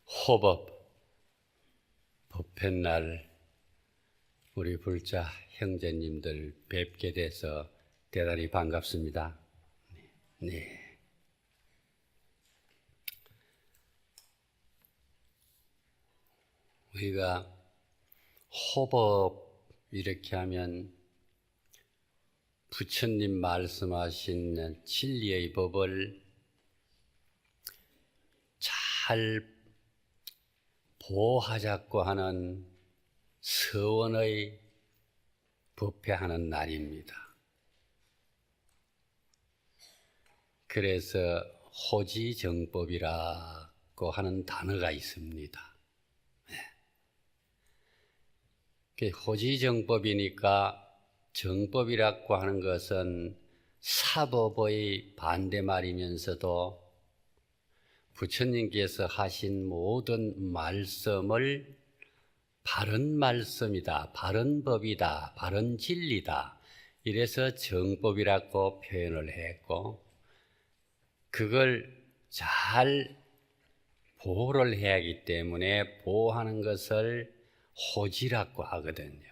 호법 법회날 우리 불자 형제님들 뵙게 돼서 대단히 반갑습니다. 네. 우리가 호법 이렇게 하면 부처님 말씀하신 진리의 법을 잘 보호하자고 하는 서원의 법회하는 날입니다. 그래서 호지정법이라고 하는 단어가 있습니다. 호지정법이니까 정법이라고 하는 것은 사법의 반대말이면서도 부처님께서 하신 모든 말씀을 바른 말씀이다, 바른 법이다, 바른 진리다 이래서 정법이라고 표현을 했고 그걸 잘 보호를 해야 하기 때문에 보호하는 것을 호지라고 하거든요.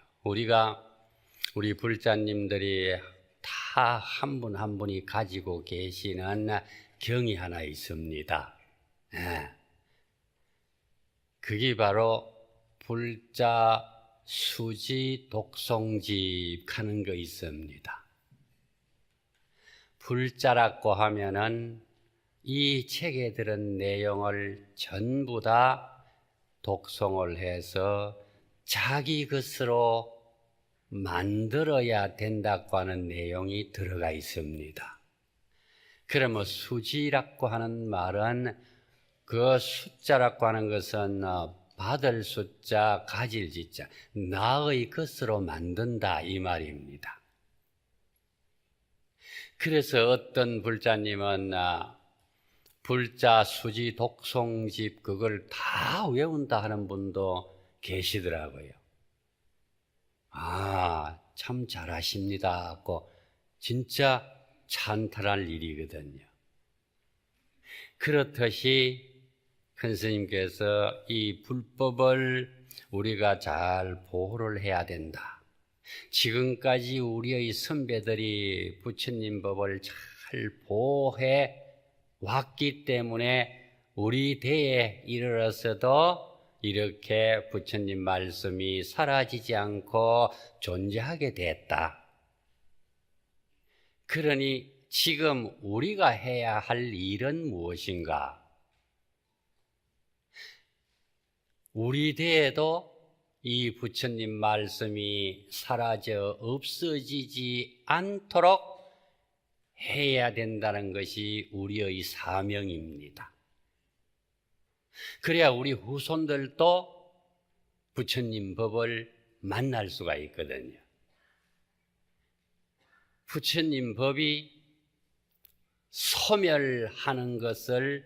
우리 불자님들이 다 한 분 한 분이 가지고 계시는 경이 하나 있습니다. 그게 바로 불자 수지 독송집 하는 거 있습니다. 불자라고 하면은 이 책에 들은 내용을 전부 다 독송을 해서 자기 것으로 만들어야 된다고 하는 내용이 들어가 있습니다. 그러면 수지라고 하는 말은 그 숫자라고 하는 것은 받을 숫자, 가질 지자, 나의 것으로 만든다 이 말입니다. 그래서 어떤 불자님은 불자 수지 독송집 그걸 다 외운다 하는 분도 계시더라고요. 참 잘하십니다 하고 진짜 찬탄할 일이거든요. 그렇듯이 큰 스님께서 이 불법을 우리가 잘 보호를 해야 된다. 지금까지 우리의 선배들이 부처님 법을 잘 보호해 왔기 때문에 우리 대에 이르러서도 이렇게 부처님 말씀이 사라지지 않고 존재하게 됐다. 그러니 지금 우리가 해야 할 일은 무엇인가? 우리 대에도 이 부처님 말씀이 사라져 없어지지 않도록 해야 된다는 것이 우리의 사명입니다. 그래야 우리 후손들도 부처님 법을 만날 수가 있거든요. 부처님 법이 소멸하는 것을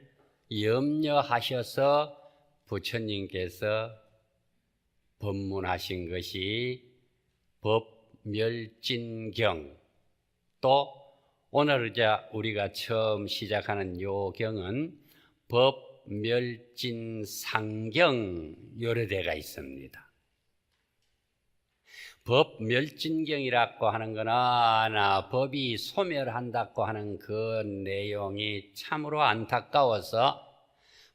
염려하셔서 부처님께서 법문하신 것이 법멸진경, 또 오늘 우리가 처음 시작하는 요 경은 법멸진상경 여러 대가 있습니다. 법멸진경이라고 하는 거는 법이 소멸한다고 하는 그 내용이 참으로 안타까워서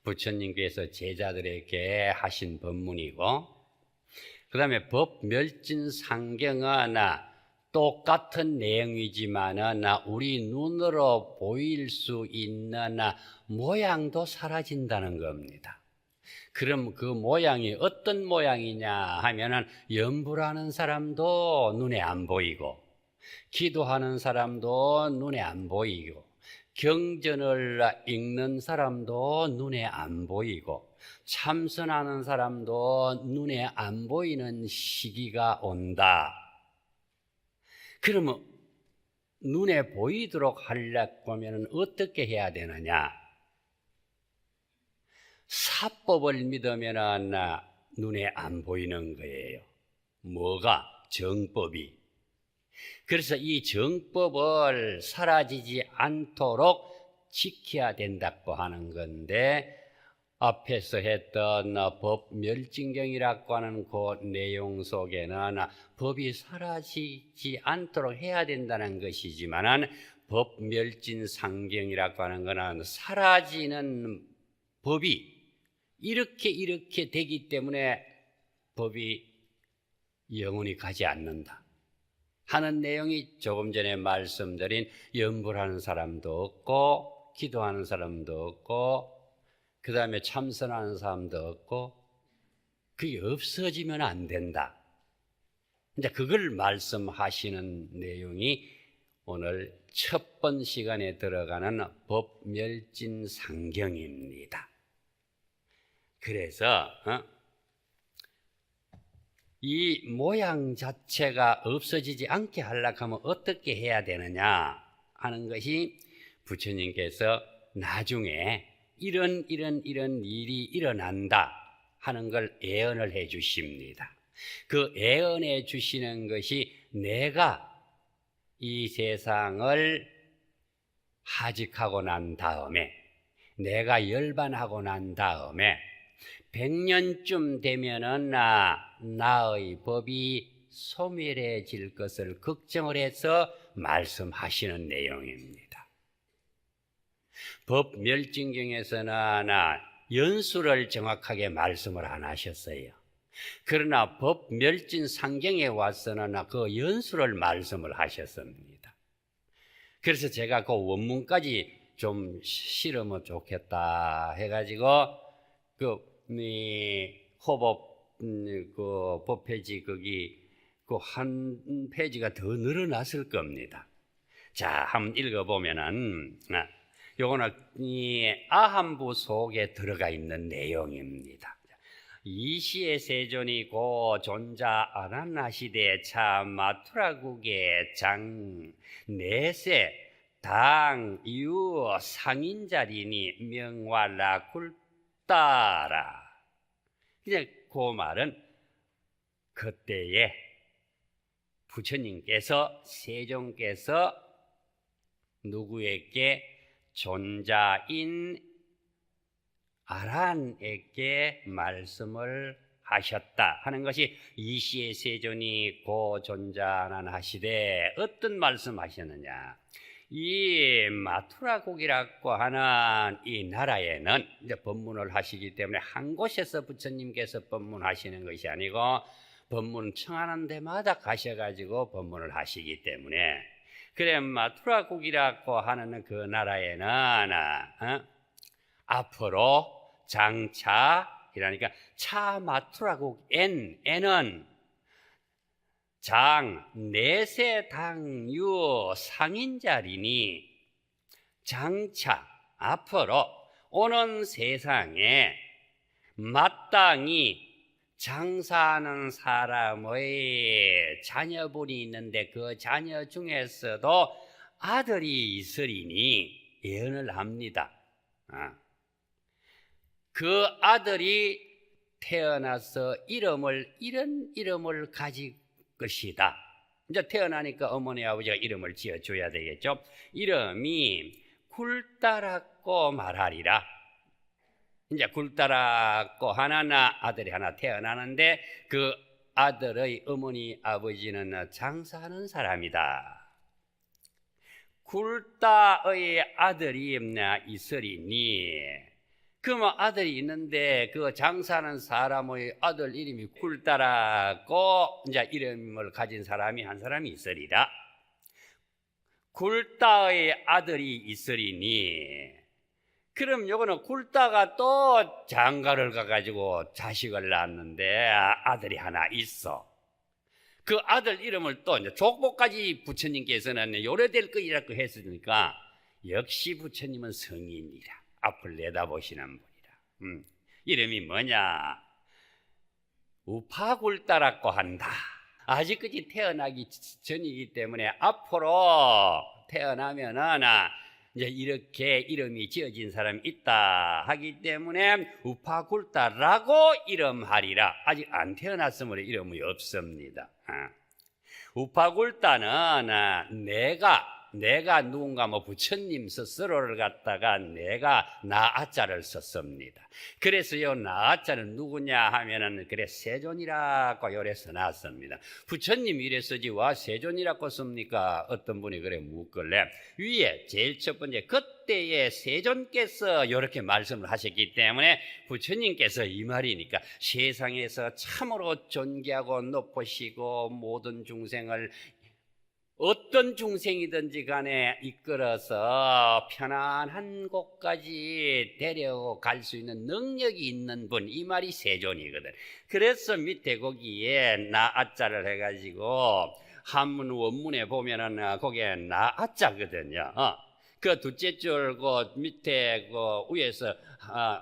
부처님께서 제자들에게 하신 법문이고, 그 다음에 법멸진상경은 똑같은 내용이지만 우리 눈으로 보일 수 있는 모양도 사라진다는 겁니다. 그럼 그 모양이 어떤 모양이냐 하면은 염불하는 사람도 눈에 안 보이고 기도하는 사람도 눈에 안 보이고 경전을 읽는 사람도 눈에 안 보이고 참선하는 사람도 눈에 안 보이는 시기가 온다. 그러면 눈에 보이도록 하려고 하면 어떻게 해야 되느냐? 사법을 믿으면 눈에 안 보이는 거예요. 뭐가? 정법이. 그래서 이 정법을 사라지지 않도록 지켜야 된다고 하는 건데 앞에서 했던 법멸진경이라고 하는 그 내용 속에는 법이 사라지지 않도록 해야 된다는 것이지만 법멸진상경이라고 하는 것은 사라지는 법이 이렇게 되기 때문에 법이 영원히 가지 않는다 하는 내용이 조금 전에 말씀드린 염불하는 사람도 없고 기도하는 사람도 없고 그 다음에 참선하는 사람도 없고 그게 없어지면 안 된다. 이제 그걸 말씀하시는 내용이 오늘 첫 번 시간에 들어가는 법멸진상경입니다. 그래서 이 모양 자체가 없어지지 않게 하려고 하면 어떻게 해야 되느냐 하는 것이 부처님께서 나중에 이런 일이 일어난다 하는 걸 예언을 해 주십니다. 그 예언해 주시는 것이 내가 이 세상을 하직하고 난 다음에 내가 열반하고 난 다음에 100년쯤 되면은 나의 법이 소멸해질 것을 걱정을 해서 말씀하시는 내용입니다. 법멸진경에서는 연수를 정확하게 말씀을 안 하셨어요. 그러나 법멸진상경에 와서는 그 연수를 말씀을 하셨습니다. 그래서 제가 그 원문까지 좀 실으면 좋겠다 해가지고 호법 그 법페이지 거기 그 한 페이지가 더 늘어났을 겁니다. 자, 한번 읽어보면은 요거는 이 아함부 속에 들어가 있는 내용입니다. 이시의 세존이 고 존자 아란나시대 차 마투라국의 장 내세 당 유 상인자리니 명활라 굴따라. 이제 그 말은 그때에 부처님께서 세존께서 누구에게 존자인 아란에게 말씀을 하셨다 하는 것이 이시의 세존이 고 존자난 하시되 어떤 말씀하셨느냐. 이 마투라국이라고 하는 이 나라에는 이제 법문을 하시기 때문에 한 곳에서 부처님께서 법문하시는 것이 아니고 법문 청하는 데마다 가셔가지고 법문을 하시기 때문에 그래 마투라국이라고 하는 그 나라에는 앞으로 장차 이러니까 차 마투라국 N은 장 내세 당유 상인자리니 장차 앞으로 오는 세상에 마땅히 장사하는 사람의 자녀분이 있는데 그 자녀 중에서도 아들이 있으리니 예언을 합니다. 그 아들이 태어나서 이런 이름을 가질 것이다. 이제 태어나니까 어머니 아버지가 이름을 지어줘야 되겠죠. 이름이 굴따라고 말하리라. 이제 굴따라고 아들이 하나 태어나는데 그 아들의 어머니 아버지는 장사하는 사람이다. 굴따의 아들이 있으리니 그러면 아들이 있는데 그 장사하는 사람의 아들 이름이 굴따라고 이제 이름을 가진 사람이 한 사람이 있으리라. 굴따의 아들이 있으리니 그럼 요거는 굴따가 또 장가를 가가지고 자식을 낳았는데 아들이 하나 있어. 그 아들 이름을 또 이제 족보까지 부처님께서는 요래될 거이라고 했으니까 역시 부처님은 성인이라. 앞을 내다보시는 분이라. 이름이 뭐냐? 우파굴따라고 한다. 아직까지 태어나기 전이기 때문에 앞으로 태어나면은 이제 이렇게 이름이 지어진 사람이 있다 하기 때문에 우파굴따라고 이름하리라. 아직 안 태어났으므로 이름이 없습니다. 우파굴따는 내가 내가 누군가 뭐 부처님 스스로를 갖다가 내가 나아자를 썼습니다. 그래서요 나아자는 누구냐 하면은 그래 세존이라고 요래 써놨습니다. 부처님 이래 쓰지 와 세존이라고 씁니까? 어떤 분이 그래 묻길래 위에 제일 첫 번째 그때의 세존께서 이렇게 말씀을 하셨기 때문에 부처님께서 이 말이니까 세상에서 참으로 존귀하고 높으시고 모든 중생을 어떤 중생이든지 간에 이끌어서 편안한 곳까지 데려갈 수 있는 능력이 있는 분, 이 말이 세존이거든. 그래서 밑에 거기에 나아자를 해가지고 한문 원문에 보면은 거기에 나아자거든요. 그 둘째 줄 그 밑에 그 위에서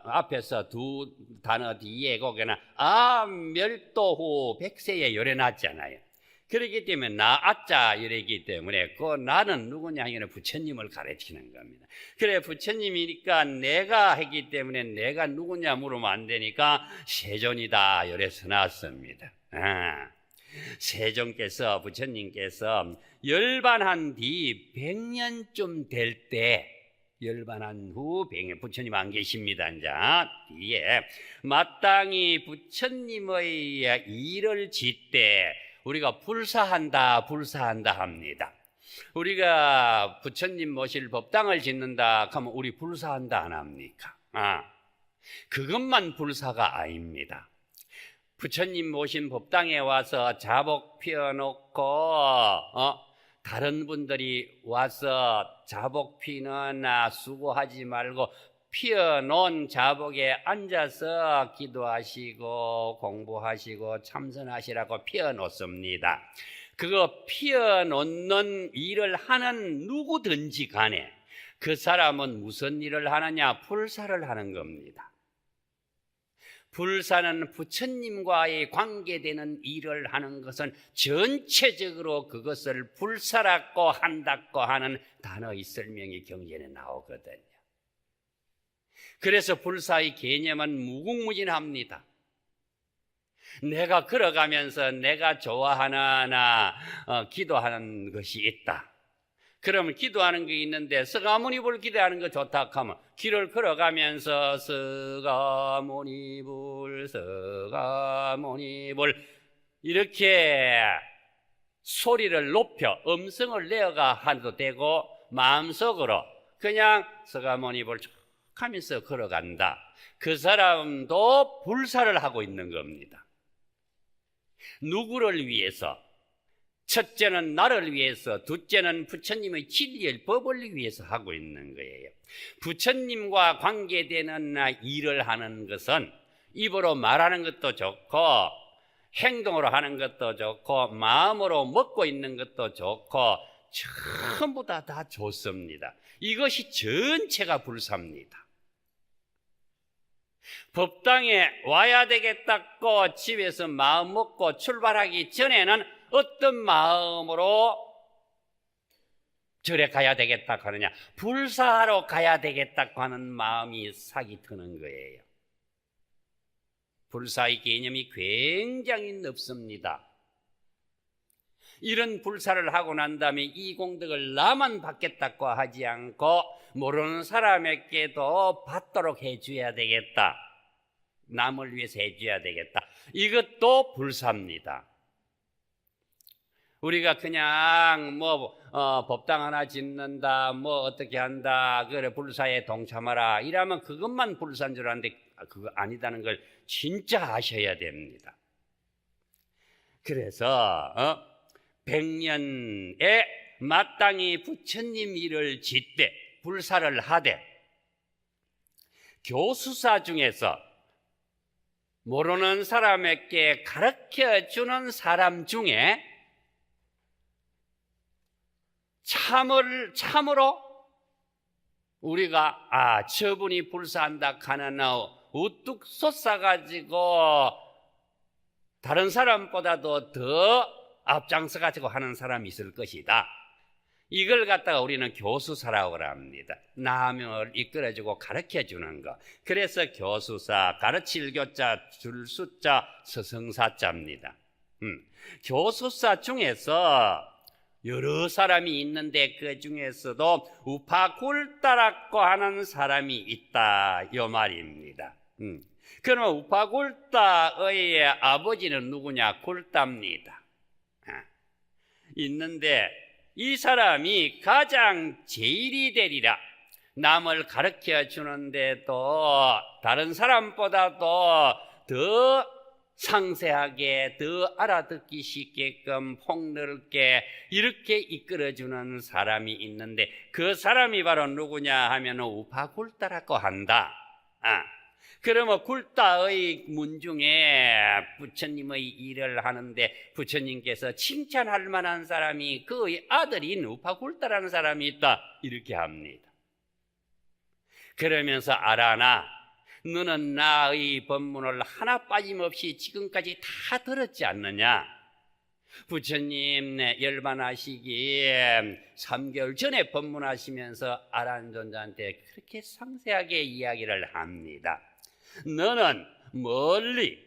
앞에서 두 단어 뒤에 거기는 멸도후 백세에 요래놨잖아요. 그렇기 때문에 나아자 이러기 때문에 그 나는 누구냐 하기는 부처님을 가르치는 겁니다. 그래 부처님이니까 내가 했기 때문에 내가 누구냐 물으면 안 되니까 세존이다 이래서 놨습니다. 세존께서 부처님께서 열반한 뒤 100년쯤 될 때 열반한 후 100년 부처님 안 계십니다. 이제 뒤에 마땅히 부처님의 일을 짓되 우리가 불사한다 합니다. 우리가 부처님 모실 법당을 짓는다 하면 우리 불사한다 안 합니까? 그것만 불사가 아닙니다. 부처님 모신 법당에 와서 자복 피워놓고 다른 분들이 와서 자복 피는 수고하지 말고 피어놓은 자복에 앉아서 기도하시고 공부하시고 참선하시라고 피어놓습니다. 그거 피어놓는 일을 하는 누구든지 간에 그 사람은 무슨 일을 하느냐? 불사를 하는 겁니다. 불사는 부처님과의 관계되는 일을 하는 것은 전체적으로 그것을 불사라고 한다고 하는 단어의 설명이 경전에 나오거든요. 그래서 불사의 개념은 무궁무진합니다. 내가 걸어가면서 내가 좋아하나 기도하는 것이 있다. 그러면 기도하는 게 있는데 서가모니불 기도하는 거 좋다 하면 길을 걸어가면서 서가모니불 이렇게 소리를 높여 음성을 내어가 해도 되고 마음속으로 그냥 서가모니불 하면서 걸어간다. 그 사람도 불사를 하고 있는 겁니다. 누구를 위해서? 첫째는 나를 위해서, 둘째는 부처님의 진리의 법을 위해서 하고 있는 거예요. 부처님과 관계되는 일을 하는 것은 입으로 말하는 것도 좋고 행동으로 하는 것도 좋고 마음으로 먹고 있는 것도 좋고 전부 다 좋습니다. 이것이 전체가 불사입니다. 법당에 와야 되겠다고 집에서 마음 먹고 출발하기 전에는 어떤 마음으로 절에 가야 되겠다고 하느냐? 불사하러 가야 되겠다고 하는 마음이 삭이 트는 거예요. 불사의 개념이 굉장히 넓습니다. 이런 불사를 하고 난 다음에 이 공덕을 나만 받겠다고 하지 않고 모르는 사람에게도 받도록 해줘야 되겠다. 남을 위해서 해줘야 되겠다. 이것도 불사입니다. 우리가 그냥 법당 하나 짓는다, 어떻게 한다, 그래 불사에 동참하라 이러면 그것만 불사인 줄 아는데 그거 아니다는 걸 진짜 아셔야 됩니다. 그래서 100년에 마땅히 부처님 일을 짓되 불사를 하되 교수사 중에서 모르는 사람에게 가르쳐주는 사람 중에 참으로 우리가 저분이 불사한다 하는 우뚝 솟아가지고 다른 사람보다도 더 앞장서가지고 하는 사람이 있을 것이다. 이걸 갖다가 우리는 교수사라고 합니다. 남을 이끌어주고 가르쳐주는 것. 그래서 교수사, 가르칠 교자, 줄 숫자, 서성사자입니다. 교수사 중에서 여러 사람이 있는데 그 중에서도 우파굴다라고 하는 사람이 있다 이 말입니다. 그러면 우파굴다의 아버지는 누구냐? 굴다입니다. 있는데 이 사람이 가장 제일이 되리라. 남을 가르쳐 주는데도 다른 사람보다도 더 상세하게, 더 알아듣기 쉽게끔 폭넓게 이렇게 이끌어주는 사람이 있는데 그 사람이 바로 누구냐 하면 우파굴다라고 한다. 그러면 굴다의 문중에 부처님의 일을 하는데 부처님께서 칭찬할 만한 사람이 그의 아들인 우파굴다라는 사람이 있다 이렇게 합니다. 그러면서 아라나 너는 나의 법문을 하나 빠짐없이 지금까지 다 들었지 않느냐? 부처님 열반하시기 3개월 전에 법문하시면서 아란존자한테 그렇게 상세하게 이야기를 합니다. 너는 멀리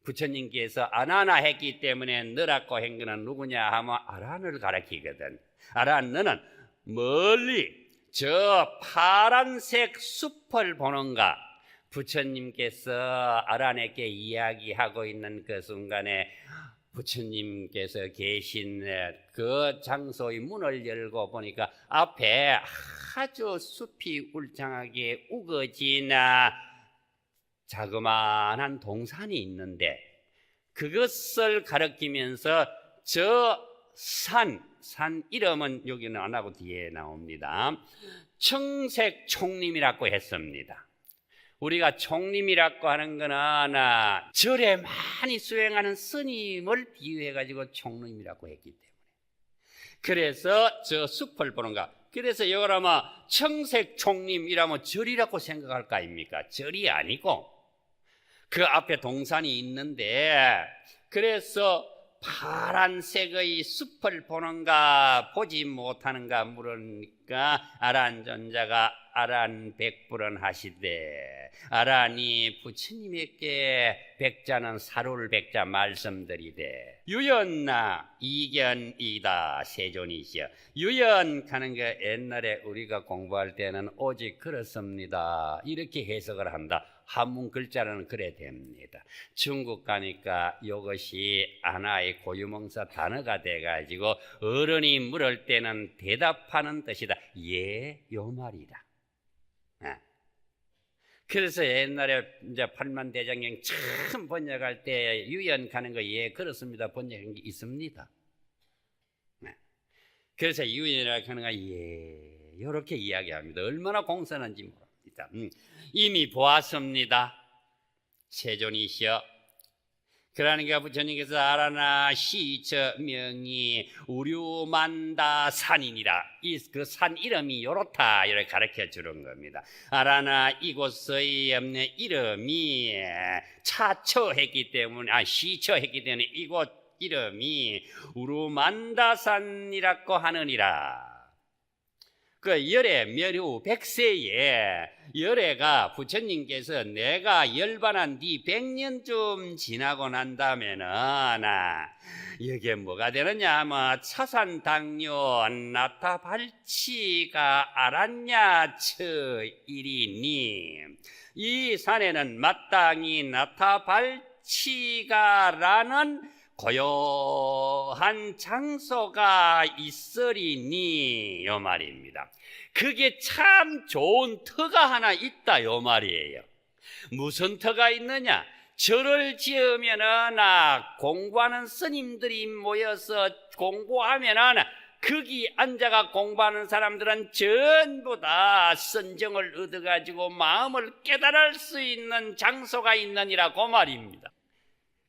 부처님께서 아나나 했기 때문에 너라고 한 거는 누구냐 하면 아란을 가리키거든. 아란 너는 멀리 저 파란색 숲을 보는가? 부처님께서 아란에게 이야기하고 있는 그 순간에 부처님께서 계신 그 장소의 문을 열고 보니까 앞에 아주 숲이 울창하게 우거진 자그마한 동산이 있는데 그것을 가리키면서 저 산 이름은 여기는 안 하고 뒤에 나옵니다. 청색총림이라고 했습니다. 우리가 총림이라고 하는 거는 절에 많이 수행하는 스님을 비유해가지고 총림이라고 했기 때문에 그래서 저 숲을 보는가. 그래서 이걸 아마 청색총림이라면 절이라고 생각할 거 아닙니까? 절이 아니고 그 앞에 동산이 있는데 그래서 파란색의 숲을 보는가 보지 못하는가 물으니까 아란존자가 아란백불언하시되 아란이 부처님에게 백자는 사룰 백자 말씀드리되 유연나 이견이다 세존이시여. 유연하는 게 옛날에 우리가 공부할 때는 오직 그렇습니다 이렇게 해석을 한다. 한문 글자는 그래 됩니다. 중국 가니까 이것이 하나의 고유명사 단어가 돼가지고 어른이 물을 때는 대답하는 뜻이다. 예, 요 말이다. 그래서 옛날에 이제 팔만대장경 처음 번역할 때 유연 가는 거 예 그렇습니다 번역한 게 있습니다. 그래서 유연이라고 하는 거 예 이렇게 이야기합니다. 얼마나 공손한지 모릅니다. 이미 보았습니다. 세존이시여. 그러니까 부처님께서 아라나 시처명이 우류만다 산이니라. 그 산 이름이 요렇다 이렇게 가르쳐 주는 겁니다. 아라나 이곳의 이름이 차처했기 때문에 시처했기 때문에 이곳 이름이 우루만다산이라고 하느니라. 그 열애 멸후 100세에 열애가 부처님께서 내가 열반한 뒤 100년쯤 지나고 난 다음에는 여기에 뭐가 되느냐 하면 차산당뇨 나타발치가 알았냐 처이리니 이 산에는 마땅히 나타발치가라는 고요한 장소가 있으리니 요 말입니다. 그게 참 좋은 터가 하나 있다 요 말이에요. 무슨 터가 있느냐? 절을 지으면은 공부하는 스님들이 모여서 공부하면은 거기 앉아가 공부하는 사람들은 전부 다 선정을 얻어가지고 마음을 깨달을 수 있는 장소가 있느니라고 말입니다.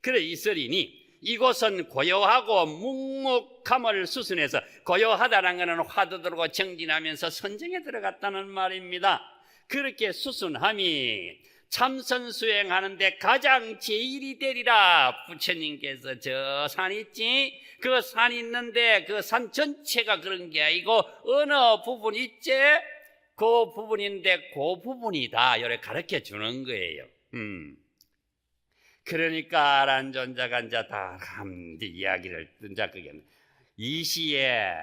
그래 있으리니 이곳은 고요하고 묵묵함을 수순해서 고요하다는 것은 화두 들고 정진하면서 선정에 들어갔다는 말입니다. 그렇게 수순함이 참선 수행하는데 가장 제일이 되리라. 부처님께서 저 산 있지? 그 산 있는데 그 산 전체가 그런 게 아니고 어느 부분 있지? 그 부분인데 그 부분이다. 이렇게 가르쳐 주는 거예요. 그러니까 아란존자가 이제 다 이야기를 이제 그게 이 시에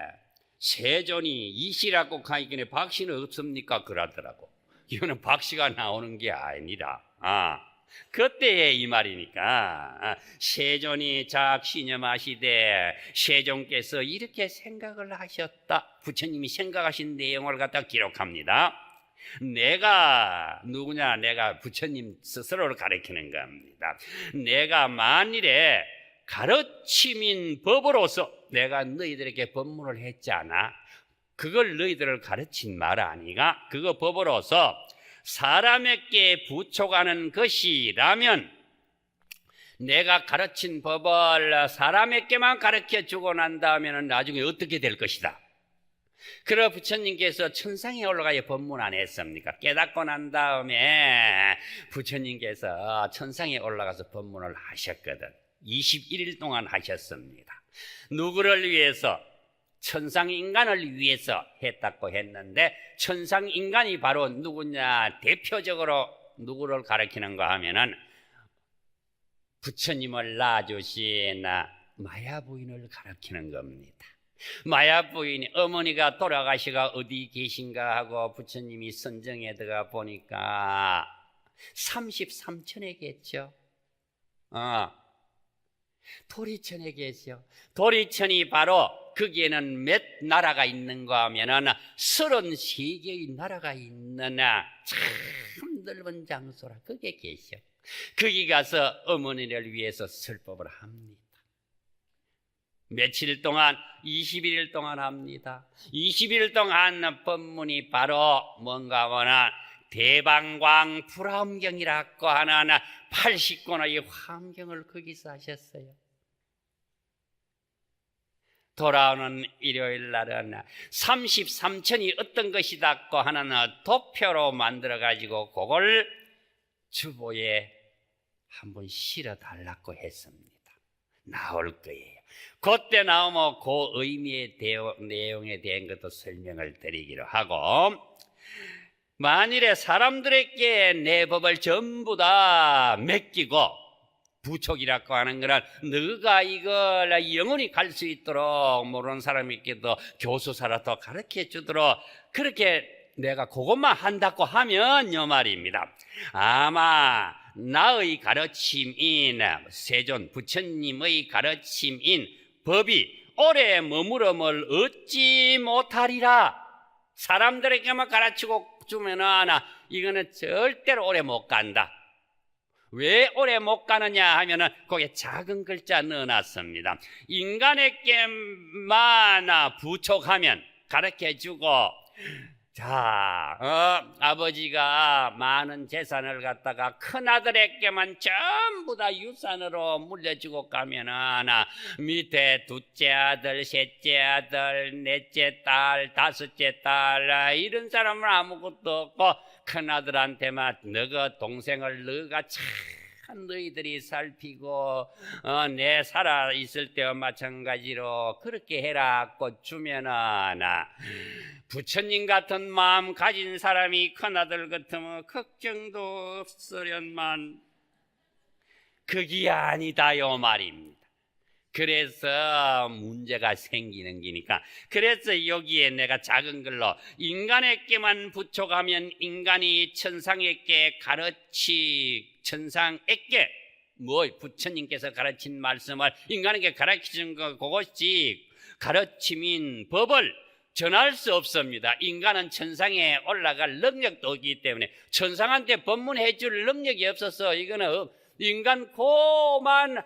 세존이 이시라고 하기에 박씨는 없습니까? 그러더라고. 이거는 박씨가 나오는 게 아니라 그때의 이 말이니까 세존이 작시념하시되 세존께서 이렇게 생각을 하셨다. 부처님이 생각하신 내용을 갖다 기록합니다. 내가 누구냐? 내가 부처님 스스로를 가리키는 겁니다. 내가 만일에 가르침인 법으로서 내가 너희들에게 법문을 했잖아. 그걸 너희들을 가르친 말 아니가? 그거 법으로서 사람에게 부촉하는 것이라면 내가 가르친 법을 사람에게만 가르쳐주고 난 다음에는 나중에 어떻게 될 것이다. 그러 부처님께서 천상에 올라가야 법문 안 했습니까? 깨닫고 난 다음에 부처님께서 천상에 올라가서 법문을 하셨거든. 21일 동안 하셨습니다. 누구를 위해서? 천상인간을 위해서 했다고 했는데 천상인간이 바로 누구냐? 대표적으로 누구를 가리키는가 하면은 부처님을 낳아주신 마야 부인을 가리키는 겁니다. 마야 부인이 어머니가 돌아가시가 어디 계신가 하고 부처님이 선정에 들어가 보니까 33천에 계죠. 도리천에 계죠. 도리천이 바로 거기에는 몇 나라가 있는가 하면은 33개의 나라가 있는 참 넓은 장소라 거기에 계셔. 거기 가서 어머니를 위해서 설법을 합니다. 며칠 동안 21일 동안 합니다. 21일 동안 법문이 바로 뭔가 하면 대방광 불화엄경이라고 하는 80권의 화엄경을 거기서 하셨어요. 돌아오는 일요일 날은 33천이 어떤 것이다고 하는 도표로 만들어 가지고 그걸 주보에 한번 실어 달라고 했습니다. 나올 거예요. 그때 나오면 그 의미의 내용에 대한 것도 설명을 드리기로 하고, 만일에 사람들에게 내 법을 전부 다 맡기고 부촉이라고 하는 거는 너가 이걸 영원히 갈 수 있도록 모르는 사람에게도 교수사라도 가르쳐 주도록 그렇게 내가 그것만 한다고 하면 요 말입니다. 아마 나의 가르침인 세존 부처님의 가르침인 법이 오래 머무름을 얻지 못하리라. 사람들에게만 가르치고 주면은 이거는 절대로 오래 못 간다. 왜 오래 못 가느냐 하면은 거기에 작은 글자 넣어놨습니다. 인간에게만 부촉하면 가르쳐주고, 아버지가 많은 재산을 갖다가 큰아들에게만 전부 다 유산으로 물려주고 가면은 밑에 둘째 아들, 셋째 아들, 넷째 딸, 다섯째 딸 이런 사람은 아무것도 없고 큰아들한테만 너가 동생을 너가 참 너희들이 살피고 내 살아 있을 때와 마찬가지로 그렇게 해라고 주면은 부처님 같은 마음 가진 사람이 큰아들 같으면 걱정도 없으련만 그게 아니다요 말입니다. 그래서 문제가 생기는 기니까, 그래서 여기에 내가 작은 글로 인간에게만 부촉하면 인간이 천상에게 천상에게 부처님께서 가르친 말씀을 인간에게 가르치는 거 그것이 가르침인 법을 전할 수 없습니다. 인간은 천상에 올라갈 능력도 없기 때문에 천상한테 법문해 줄 능력이 없어서 이거는 인간 고만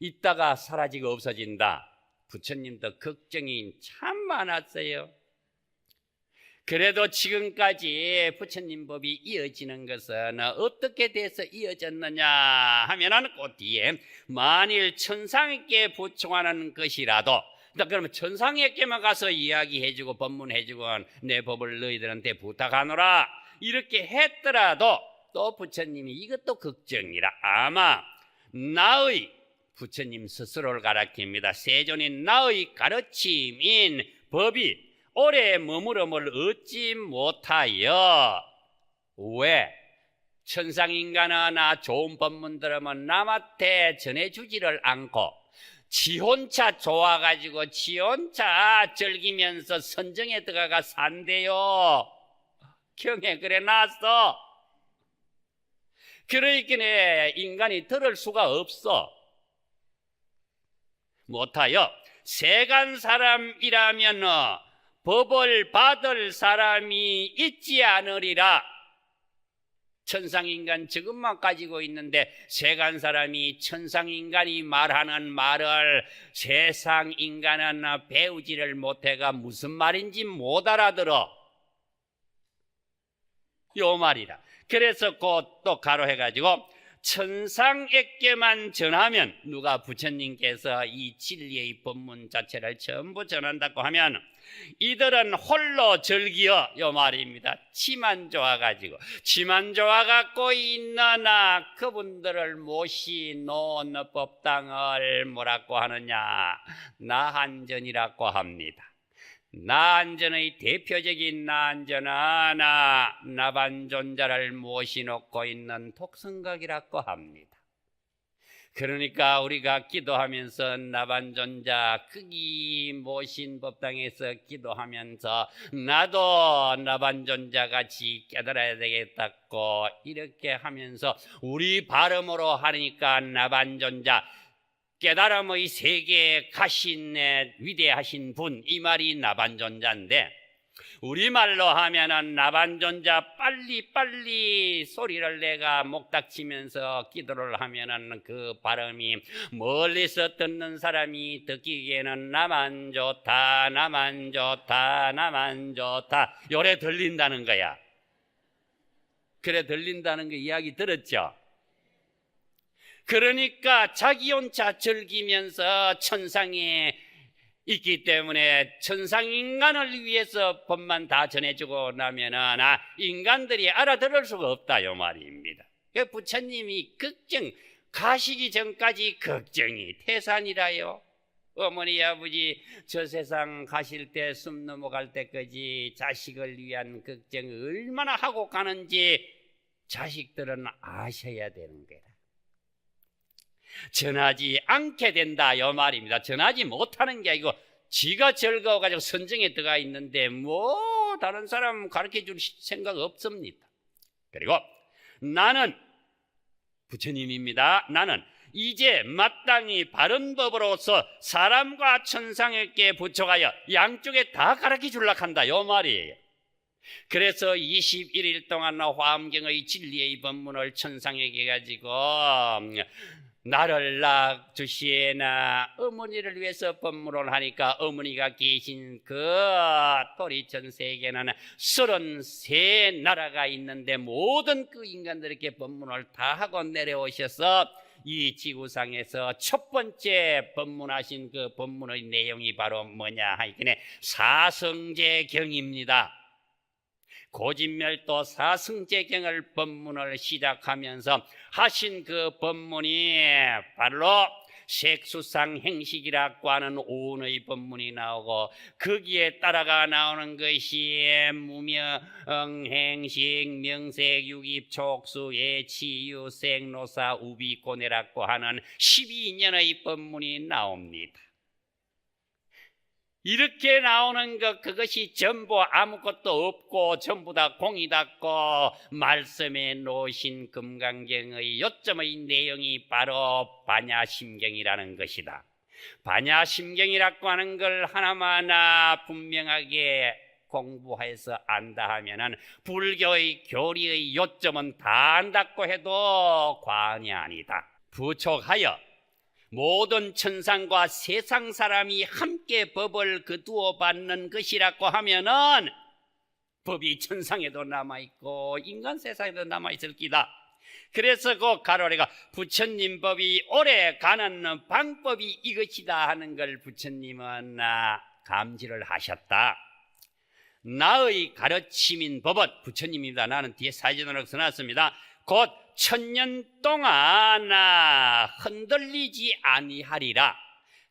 있다가 사라지고 없어진다. 부처님도 걱정이 참 많았어요. 그래도 지금까지 부처님 법이 이어지는 것은 어떻게 돼서 이어졌느냐 하면은 그 뒤에 만일 천상에게 부촉하는 것이라도, 그러면 천상에게만 가서 이야기해주고 법문해주고 내 법을 너희들한테 부탁하노라 이렇게 했더라도 또 부처님이 이것도 걱정이라. 아마 나의 부처님 스스로를 가르칩니다. 세존이 나의 가르침인 법이 오래 머무름을 얻지 못하여, 왜? 천상인간은 좋은 법문 들으면 남한테 전해주지를 않고 지 혼자 좋아가지고 지 혼자 즐기면서 선정에 들어가 산대요. 경에 그래 놨어. 그러니까 인간이 들을 수가 없어. 못하여 세간 사람이라면 법을 받을 사람이 있지 않으리라. 천상인간 저것만 가지고 있는데 세간 사람이 천상인간이 말하는 말을 세상인간은 배우지를 못해가 무슨 말인지 못 알아들어. 요 말이라. 그래서 곧 또 가로해가지고 천상에게만 전하면, 누가 부처님께서 이 진리의 법문 자체를 전부 전한다고 하면 이들은 홀로 즐기어, 요 말입니다. 치만 좋아가지고, 치만 좋아갖고 있느나 그분들을 모시놓은 법당을 뭐라고 하느냐, 나한전이라고 합니다. 나한전의 대표적인 나한전은 나반존자를 모시놓고 있는 독성각이라고 합니다. 그러니까 우리가 기도하면서 나반존자 거기 모신 법당에서 기도하면서 나도 나반존자 같이 깨달아야 되겠다고 이렇게 하면서 우리 발음으로 하니까 나반존자, 깨달음의 세계에 가신 위대하신 분, 이 말이 나반존자인데, 우리말로 하면은 나반존자 빨리빨리 소리를 내가 목닥치면서 기도를 하면은 그 발음이 멀리서 듣는 사람이 듣기에는 나만 좋다, 나만 좋다, 나만 좋다 요래 들린다는 거야. 그래 들린다는 거 이야기 들었죠? 그러니까 자기 혼자 즐기면서 천상에 있기 때문에 천상인간을 위해서 법만 다 전해주고 나면은 인간들이 알아들을 수가 없다 요 말입니다. 부처님이 가시기 전까지 걱정이 태산이라요. 어머니 아버지 저 세상 가실 때 숨 넘어갈 때까지 자식을 위한 걱정 얼마나 하고 가는지 자식들은 아셔야 되는 거다. 전하지 않게 된다 요 말입니다. 전하지 못하는 게 아니고 지가 즐거워가지고 선정에 들어가 있는데 뭐 다른 사람 가르쳐줄 생각 없습니다. 그리고 나는 부처님입니다. 나는 이제 마땅히 바른 법으로서 사람과 천상에게 부처하여 양쪽에 다 가르쳐주려고 한다 요 말이에요. 그래서 21일 동안 화엄경의 진리의 법문을 천상에게 가지고 나를 낳아주시에나 어머니를 위해서 법문을 하니까 어머니가 계신 그 토리천 세계는 33나라가 있는데 모든 그 인간들에게 법문을 다 하고 내려오셔서 이 지구상에서 첫 번째 법문하신 그 법문의 내용이 바로 뭐냐 하니까 사성제경입니다. 고진멸도 사성제경을 법문을 시작하면서 하신 그 법문이 바로 색수상 행식이라고 하는 오운의 법문이 나오고 거기에 따라가 나오는 것이 무명, 행식, 명색, 유입, 촉수, 예치, 유색, 노사, 우비고내라고 하는 12년의 법문이 나옵니다. 이렇게 나오는 그것이 전부 아무것도 없고 전부 다 공이닫고 말씀에 놓으신 금강경의 요점의 내용이 바로 반야심경이라는 것이다. 반야심경이라고 하는 걸 하나만 분명하게 공부해서 안다 하면은 불교의 교리의 요점은 다 안다고 해도 과언이 아니다. 부촉하여 모든 천상과 세상 사람이 함께 법을 거두어 받는 것이라고 하면은 법이 천상에도 남아있고 인간 세상에도 남아있을 기다. 그래서 그 가로래가 부처님 법이 오래 가는 방법이 이것이다 하는 걸 부처님은 감지를 하셨다. 나의 가르침인 법은 부처님입니다. 나는 뒤에 사진으로 써놨습니다. 곧 1000년 동안 흔들리지 아니하리라.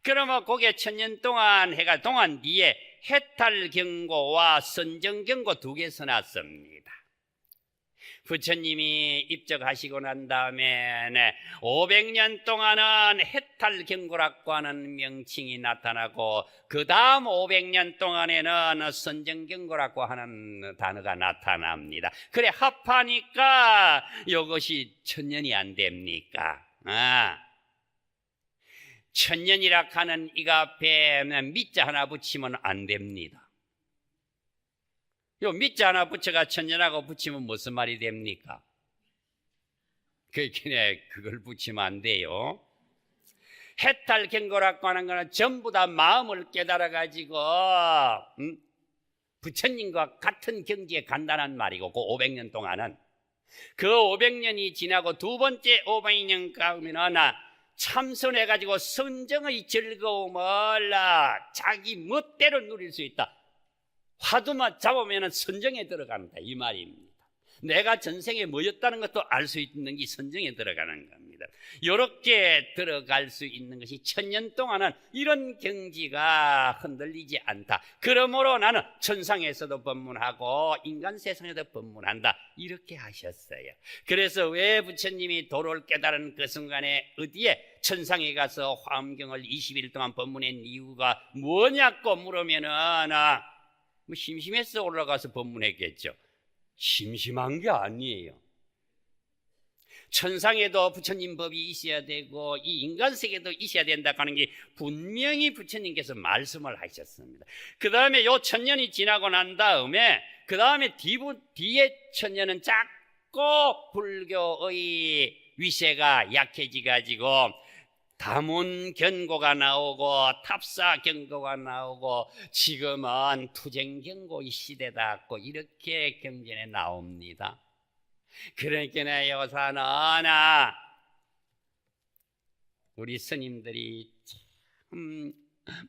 그러면 그게 1000년 동안 해가 동안 뒤에 해탈경고와 선정경고 두 개 써놨습니다. 부처님이 입적하시고 난 다음에 500년 동안은 해탈경고락고 하는 명칭이 나타나고 그 다음 500년 동안에는 선정경고락고 하는 단어가 나타납니다. 그래 합하니까 이것이 1000년이 안 됩니까? 천년이라 하는 이 앞에 밑자 하나 붙이면 안 됩니다. 요 밑자 하나 붙여가 천년하고 붙이면 무슨 말이 됩니까? 그걸 붙이면 안 돼요. 해탈경고라고 하는 거는 전부 다 마음을 깨달아 가지고 부처님과 같은 경지에 간다는 말이고, 그 500년 동안은 그 500년이 지나고 두 번째 500년 가면은 참선해 가지고 선정의 즐거움을 자기 멋대로 누릴 수 있다. 화두만 잡으면 선정에 들어간다 이 말입니다. 내가 전생에 뭐였다는 것도 알 수 있는 게 선정에 들어가는 겁니다. 이렇게 들어갈 수 있는 것이 1000년 동안은 이런 경지가 흔들리지 않다. 그러므로 나는 천상에서도 법문하고 인간 세상에도 법문한다, 이렇게 하셨어요. 그래서 왜 부처님이 도를 깨달은 그 순간에 어디에 천상에 가서 화엄경을 20일 동안 법문한 이유가 뭐냐고 물으면은 심심해서 올라가서 법문했겠죠. 심심한 게 아니에요. 천상에도 부처님 법이 있어야 되고 이 인간 세계도 있어야 된다 하는 게 분명히 부처님께서 말씀을 하셨습니다. 그 다음에 요 1000년이 지나고 난 다음에 그 다음에 뒤에 1000년은 자꾸 불교의 위세가 약해지가지고 다문경고가 나오고 탑사경고가 나오고 지금은 투쟁경고의 시대다, 이렇게 경전에 나옵니다. 그러니까 요사는 우리 스님들이 참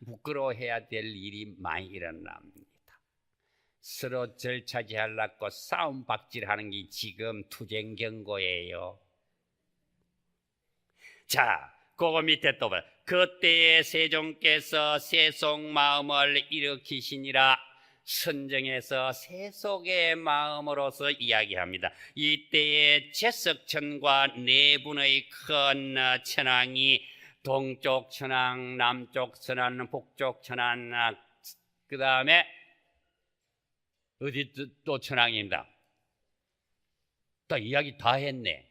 부끄러워해야 될 일이 많이 일어납니다. 서로 절차지하려고 싸움박질하는 게 지금 투쟁경고예요. 자, 그거 밑에 또 봐요. 그때에 세종께서 세속마음을 일으키시니라 선정에서 세속의 마음으로서 이야기합니다. 이때에 제석천과 네 분의 큰 천왕이 동쪽 천왕, 남쪽 천왕, 북쪽 천왕, 그 다음에 어디 또 천왕입니다. 또 이야기 다 했네.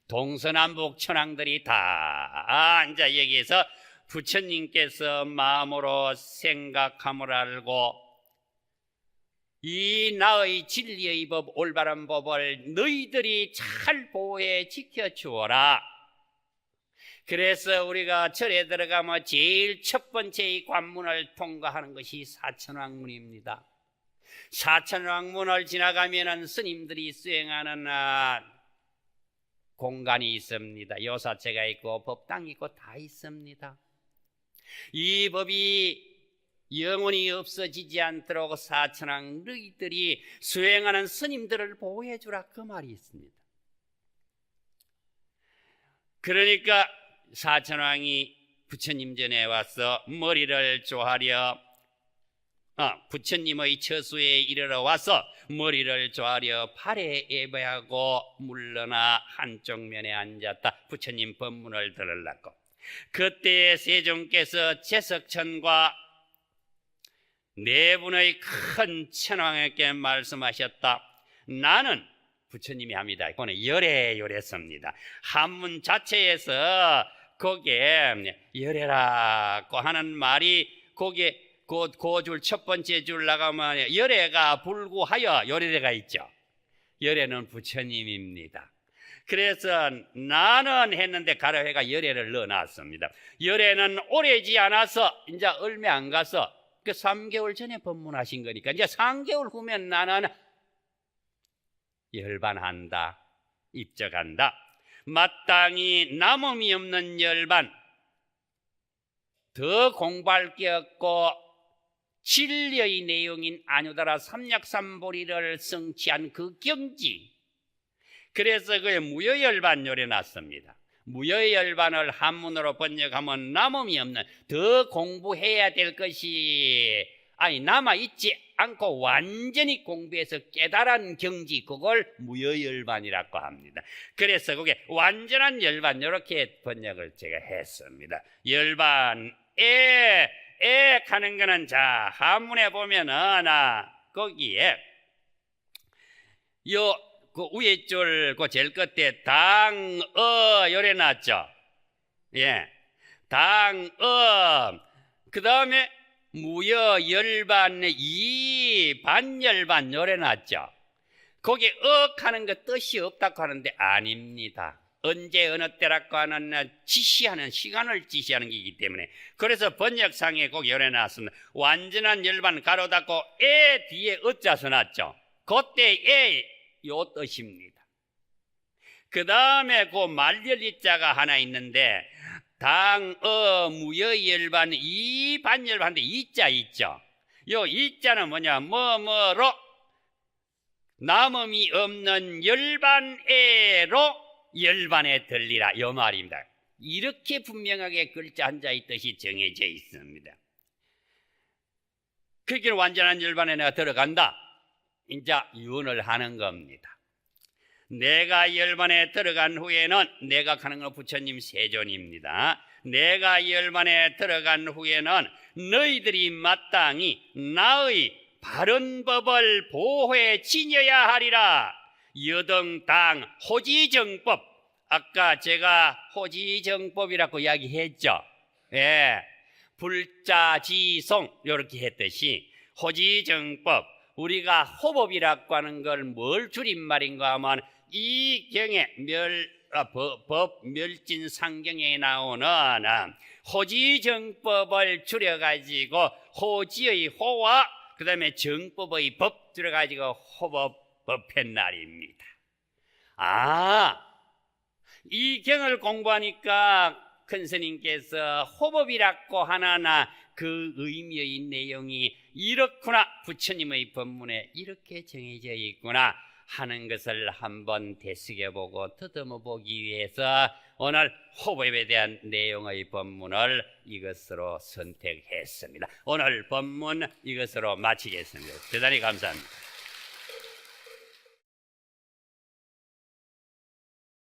동서남북 천왕들이 다 앉아 여기에서 부처님께서 마음으로 생각함을 알고 이 나의 진리의 법, 올바른 법을 너희들이 잘 보호해 지켜주어라. 그래서 우리가 절에 들어가면 제일 첫 번째 이 관문을 통과하는 것이 사천왕문입니다. 사천왕문을 지나가면 스님들이 수행하는 공간이 있습니다. 요사체가 있고 법당이 있고 다 있습니다. 이 법이 영원히 없어지지 않도록 사천왕 너희들이 수행하는 스님들을 보호해 주라, 그 말이 있습니다. 그러니까 사천왕이 부처님 전에 와서 머리를 조아려 부처님의 처수에 이르러 와서 머리를 조아려 팔에 예배하고 물러나 한쪽 면에 앉았다. 부처님 법문을 들으려고. 그때 세종께서 제석천과 네 분의 큰 천왕에게 말씀하셨다. 나는 부처님이 합니다. 이거는 열애요랬습니다. 한문 자체에서 거기에 열애라고 하는 말이 거기에 그 줄 첫 번째 줄 나가면 열애가 불구하여 열애가 있죠. 열애는 부처님입니다. 그래서 나는 했는데 가로회가 열애를 넣어놨습니다. 열애는 오래지 않아서 이제 얼마 안 가서 그 3개월 전에 법문하신 거니까 이제 3개월 후면 나는 열반한다, 입적한다. 마땅히 남음이 없는 열반, 더 공부할 게 없고 진리의 내용인 아뇨다라 삼약삼보리를 성취한 그 경지. 그래서 그 무여열반 요래놨습니다. 무여열반을 한문으로 번역하면 남음이 없는, 더 공부해야 될 것이 남아있지 않고 완전히 공부해서 깨달은 경지, 그걸 무여열반이라고 합니다. 그래서 그게 완전한 열반, 이렇게 번역을 제가 했습니다. 열반에 가는 거는, 자, 한문에 보면은 거기에 그 위에 줄, 그 제일 끝에 요래 놨죠. 예, 그 다음에 무여열반, 반열반 요래 놨죠. 거기 하는 거 뜻이 없다고 하는데 아닙니다. 언제 어느 때라고 하는 지시하는, 시간을 지시하는 게이기 때문에, 그래서 번역상에 꼭 요래 놨습니다. 완전한 열반 가로 닫고 뒤에 어짜서 놨죠. 그때 요 뜻입니다. 그 다음에 그 말열리자가 하나 있는데, 무여열반, 반열반인데 이자 있죠. 요 이자는 뭐냐, 뭐로 남음이 없는 열반에로 열반에 들리라, 요 말입니다. 이렇게 분명하게 글자 한자의 뜻이 정해져 있습니다. 그렇게 완전한 열반에 내가 들어간다, 이제 유언을 하는 겁니다. 내가 열반에 들어간 후에는, 내가 가는 건 부처님 세존입니다. 내가 열반에 들어간 후에는 너희들이 마땅히 나의 바른 법을 보호해 지녀야 하리라. 여등당 호지정법, 아까 제가 호지정법이라고 이야기했죠. 예, 불자지송 이렇게 했듯이 호지정법, 우리가 호법이라고 하는 걸 뭘 줄임말인가 하면 이 경에 법 멸진상경에 나오는 호지정법을 줄여가지고 호지의 호와 그 다음에 정법의 법 줄여가지고 호법법했날입니다. 이 경을 공부하니까 큰 스님께서 호법이라고 하나 그 의미의 내용이 이렇구나, 부처님의 법문에 이렇게 정해져 있구나 하는 것을 한번 되새겨보고 더듬어보기 위해서 오늘 호법에 대한 내용의 법문을 이것으로 선택했습니다. 오늘 법문 이것으로 마치겠습니다. 대단히 감사합니다.